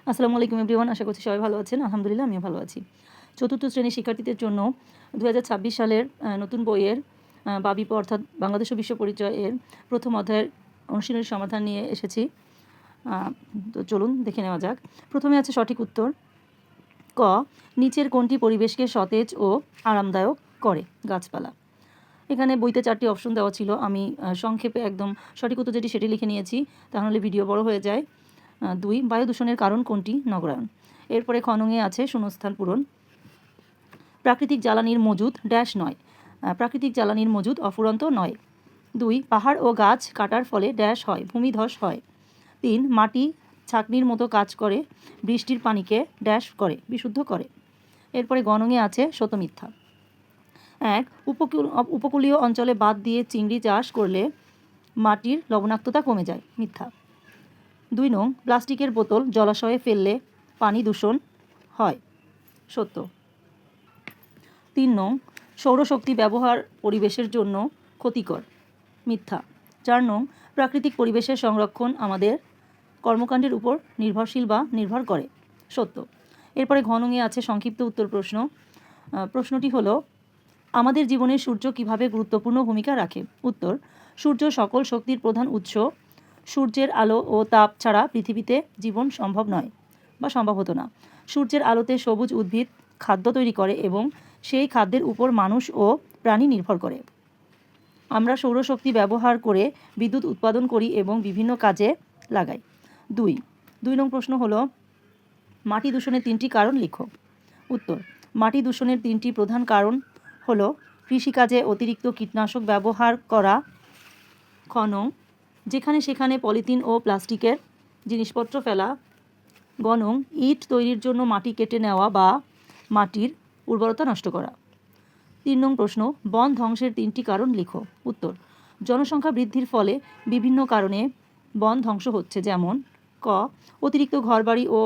আসসালামু আলাইকুম এভরিওয়ান, আশা করছি সবাই ভালো আছেন। আলহামদুলিল্লাহ আমিও ভালো আছি। চতুর্থ শ্রেণীর শিক্ষার্থীদের জন্য 2026 সালের নতুন বইয়ের বাবিপ অর্থাৎ বাংলাদেশ ও বিশ্ব পরিচয় এর প্রথম অধ্যায়ের অনুশীলনী সমাধান নিয়ে এসেছি। তো চলুন দেখে নেওয়া যাক। প্রথমে আছে সঠিক উত্তর। ক, নিচের কোনটি পরিবেশকে সতেজ ও আরামদায়ক করে? গাছপালা। এখানে বইতে 4টি অপশন দেওয়া ছিল, আমি সংক্ষেপে একদম সঠিক উত্তর যেটি সেটি লিখে নিয়েছি, তাহলে ভিডিও বড় হয়ে যায়। 2, বায়ু দূষণের কারণ কোনটি? নগরায়ন। এরপরে খননে আছে শূন্যস্থান পূরণ। প্রাকৃতিক জ্বালানির মজুদ ড্যাশ নয়। প্রাকৃতিক জ্বালানির মজুদ অফুরন্ত নয়। 2, পাহাড় ও গাছ কাটার ফলে ড্যাশ হয়? ভূমিধস হয়। 3, মাটি ছাঁকনির মতো কাজ করে বৃষ্টির পানিকে ড্যাশ করে? বিশুদ্ধ করে। এরপরে গণঙে আছে সত্য মিথ্যা। 1, উপকূলীয় অঞ্চলে বাদ দিয়ে চিংড়ি চাষ করলে মাটির লবণাক্ততা কমে যায়। মিথ্যা। 2 নং, প্লাস্টিকের বোতল জলাশয়ে ফেললে পানি দূষণ হয়। সত্য। 3 নং, সৌরশক্তি ব্যবহার পরিবেশের জন্য ক্ষতিকর। মিথ্যা। 4 নং, প্রাকৃতিক পরিবেশের সংরক্ষণ আমাদের কর্মকাণ্ডের উপর নির্ভরশীল বা নির্ভর করে। সত্য। এরপরে ঘনঙে আছে সংক্ষিপ্ত উত্তর প্রশ্ন। প্রশ্নটি হলো, আমাদের জীবনে সূর্য কিভাবে গুরুত্বপূর্ণ ভূমিকা রাখে? উত্তর, সূর্য সকল শক্তির প্রধান উৎস। সূর্যের আলো ও তাপ ছাড়া পৃথিবীতে জীবন সম্ভব নয় বা সম্ভব হতো না। সূর্যের আলোতে সবুজ উদ্ভিদ খাদ্য তৈরি করে এবং সেই খাদ্যের উপর মানুষ ও প্রাণী নির্ভর করে। আমরা সৌরশক্তি ব্যবহার করে বিদ্যুৎ উৎপাদন করি এবং বিভিন্ন কাজে লাগাই। 2 নং প্রশ্ন হলো, মাটি দূষণের 3টি কারণ লিখো। উত্তর, মাটি দূষণের 3টি প্রধান কারণ হলো কৃষিকাজে অতিরিক্ত কীটনাশক ব্যবহার করা, খ নং, যেখানে সেখানে পলিথিন ও প্লাস্টিকের জিনিসপত্র ফেলা, গ নং, ইট তৈরির জন্য মাটি কেটে নেওয়া বা মাটির উর্বরতা নষ্ট করা। 3 নং প্রশ্ন, বন ধ্বংসের 3টি কারণ লিখো। উত্তর, জনসংখ্যা বৃদ্ধির ফলে বিভিন্ন কারণে বন ধ্বংস হচ্ছে, যেমন ক, অতিরিক্ত ঘরবাড়ি ও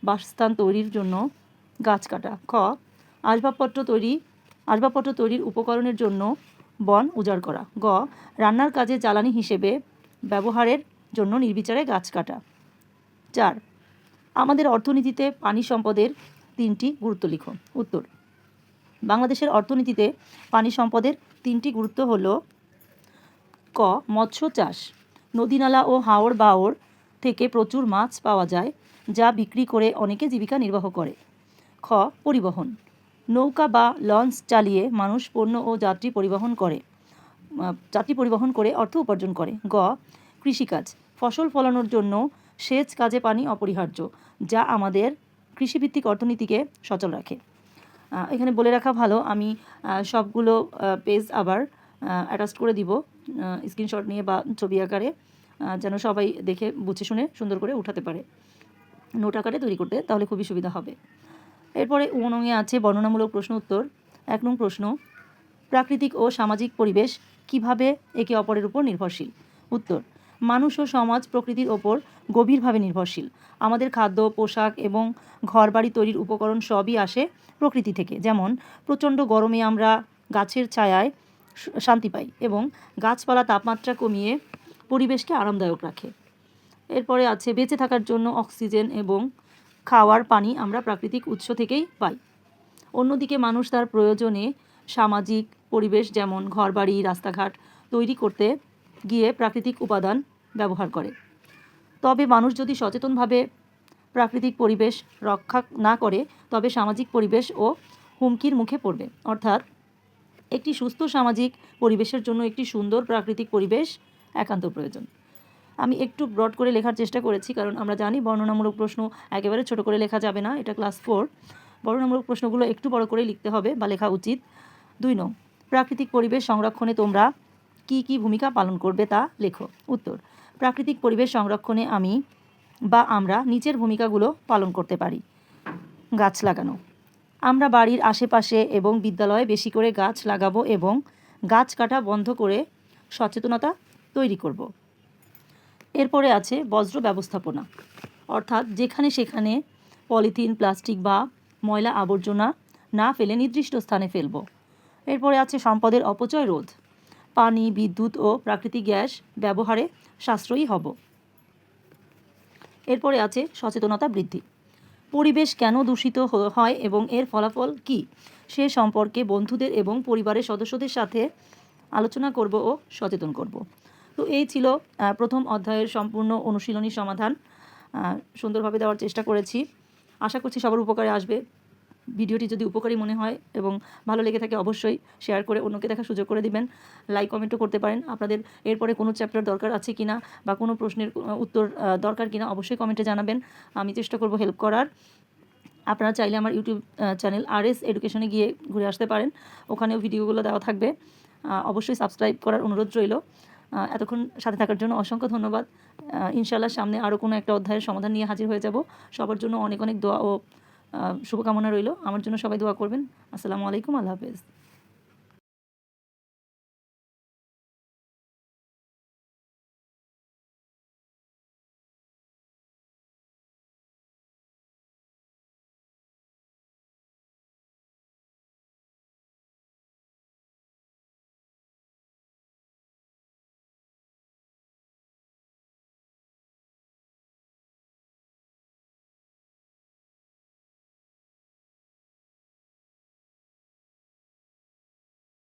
বাসস্থান তৈরির জন্য গাছ কাটা, খ, আসবাবপত্র তৈরির উপকরণের জন্য বন উজাড় করা, গ, রান্নার কাজে জ্বালানি হিসেবে ব্যবহারের জন্য নির্বিচারে গাছ কাটা। 4, আমাদের অর্থনীতিতে পানি সম্পদের 3টি গুরুত্ব লিখো। উত্তর, বাংলাদেশের অর্থনীতিতে পানি সম্পদের 3টি গুরুত্ব হলো, ক, মৎস্য চাষ, নদীনালা ও হাওর বাওর থেকে প্রচুর মাছ পাওয়া যায় যা বিক্রি করে অনেকে জীবিকা নির্বাহ করে। খ, পরিবহন, নৌকা বা লঞ্চ চালিয়ে মানুষ পণ্য ও যাত্রী পরিবহন করে অর্থ উপার্জন করে। গ, কৃষিকাজ, ফসল ফলানোর জন্য সেচ কাজে পানি অপরিহার্য, যা আমাদের কৃষিভিত্তিক অর্থনীতিকে সচল রাখে। এখানে বলে রাখা ভালো, আমি সবগুলো পেজ আবার অ্যাটাচ করে দিব স্ক্রিনশট নিয়ে বা ছবি আকারে, যেন সবাই দেখে বুঝে শুনে সুন্দর করে উঠাতে পারে, নোট আকারে তৈরি করতে, তাহলে খুবই সুবিধা হবে। এরপরে উনঙে আছে বর্ণনামূলক প্রশ্ন উত্তর। 1 নং প্রশ্ন, প্রাকৃতিক ও সামাজিক পরিবেশ কিভাবে একে অপরের উপর নির্ভরশীল? উত্তর, মানুষ ও সমাজ প্রকৃতির ওপর গভীরভাবে নির্ভরশীল। আমাদের খাদ্য, পোশাক এবং ঘরবাড়ি তৈরির উপকরণ সবই আসে প্রকৃতি থেকে। যেমন প্রচণ্ড গরমে আমরা গাছের ছায়ায় শান্তি পাই এবং গাছপালা তাপমাত্রা কমিয়ে পরিবেশকে আরামদায়ক রাখে। এরপরে আছে বেঁচে থাকার জন্য অক্সিজেন এবং খাওয়ার পানি আমরা প্রাকৃতিক উৎস থেকেই পাই। অন্যদিকে মানুষ তার প্রয়োজনে সামাজিক পরিবেশ যেমন ঘরবাড়ি, রাস্তাঘাট তৈরি করতে গিয়ে প্রাকৃতিক উপাদান ব্যবহার করে। তবে মানুষ যদি সচেতনভাবে প্রাকৃতিক পরিবেশ রক্ষা না করে, তবে সামাজিক পরিবেশ ও হুমকির মুখে পড়বে। অর্থাৎ একটি সুস্থ সামাজিক পরিবেশের জন্য একটি সুন্দর প্রাকৃতিক পরিবেশ একান্ত প্রয়োজন। আমি একটু ব্রড করে লেখার চেষ্টা করেছি, কারণ আমরা জানি বর্ণনামূলক প্রশ্ন একেবারে ছোট করে লেখা যাবে না, এটা ক্লাস 4। বর্ণনামূলক প্রশ্নগুলো একটু বড় করে লিখতে হবে বা লেখা উচিত। 2 নং, প্রাকৃতিক পরিবেশ সংরক্ষণে তোমরা কি কি ভূমিকা পালন করবে তা লেখো। উত্তর, প্রাকৃতিক পরিবেশ সংরক্ষণে আমরা নিচের ভূমিকাগুলো পালন করতে পারি। গাছ লাগানো, আমরা বাড়ির আশেপাশে এবং বিদ্যালয়ে বেশি করে গাছ লাগাবো এবং গাছ কাটা বন্ধ করে সচেতনতা তৈরি করব। এরপরে আছে বজ্র ব্যবস্থাপনা, অর্থাৎ যেখানে সেখানে পলিথিন, প্লাস্টিক বা ময়লা আবর্জনা না ফেলে নির্দিষ্ট স্থানে ফেলব। এরপরে আছে সম্পদের অপচয় রোধ, পানি, বিদ্যুৎ ও প্রাকৃতিক গ্যাস ব্যবহারে সাশ্রয়ী হব। এরপরে আছে সচেতনতা বৃদ্ধি, পরিবেশ কেন দূষিত হয় এবং এর ফলাফল কী সে সম্পর্কে বন্ধুদের এবং পরিবারের সদস্যদের সাথে আলোচনা করব ও সচেতন করব। তো এই ছিল প্রথম অধ্যায়ের সম্পূর্ণ অনুশীলনী সমাধান। সুন্দরভাবে দেওয়ার চেষ্টা করেছি, আশা করছি সবার উপকারে আসবে। ভিডিওটি যদি উপকারী মনে হয় এবং ভালো লেগে থাকে অবশ্যই শেয়ার করে অন্যকে দেখার সুযোগ করে দিবেন। লাইক কমেন্টও করতে পারেন। আপনাদের এরপরে কোনো চ্যাপ্টার দরকার আছে কিনা বা কোনো প্রশ্নের উত্তর দরকার কিনা অবশ্যই কমেন্টে জানাবেন, আমি চেষ্টা করব হেল্প করার। আপনারা চাইলে আমার ইউটিউব চ্যানেল RS এডুকেশনে গিয়ে ঘুরে আসতে পারেন, ওখানেও ভিডিওগুলো দেওয়া থাকবে। অবশ্যই সাবস্ক্রাইব করার অনুরোধ রইল। এতক্ষণ সাথে থাকার জন্য অসংখ্য ধন্যবাদ। ইনশাআল্লাহ সামনে আরও কোনো একটা অধ্যায়ের সমাধান নিয়ে হাজির হয়ে যাব। সবার জন্য অনেক অনেক দোয়া ও শুভকামনা রইল। আমার জন্য সবাই দোয়া করবেন। আসসালামু আলাইকুম, আল্লাহ হাফেজ।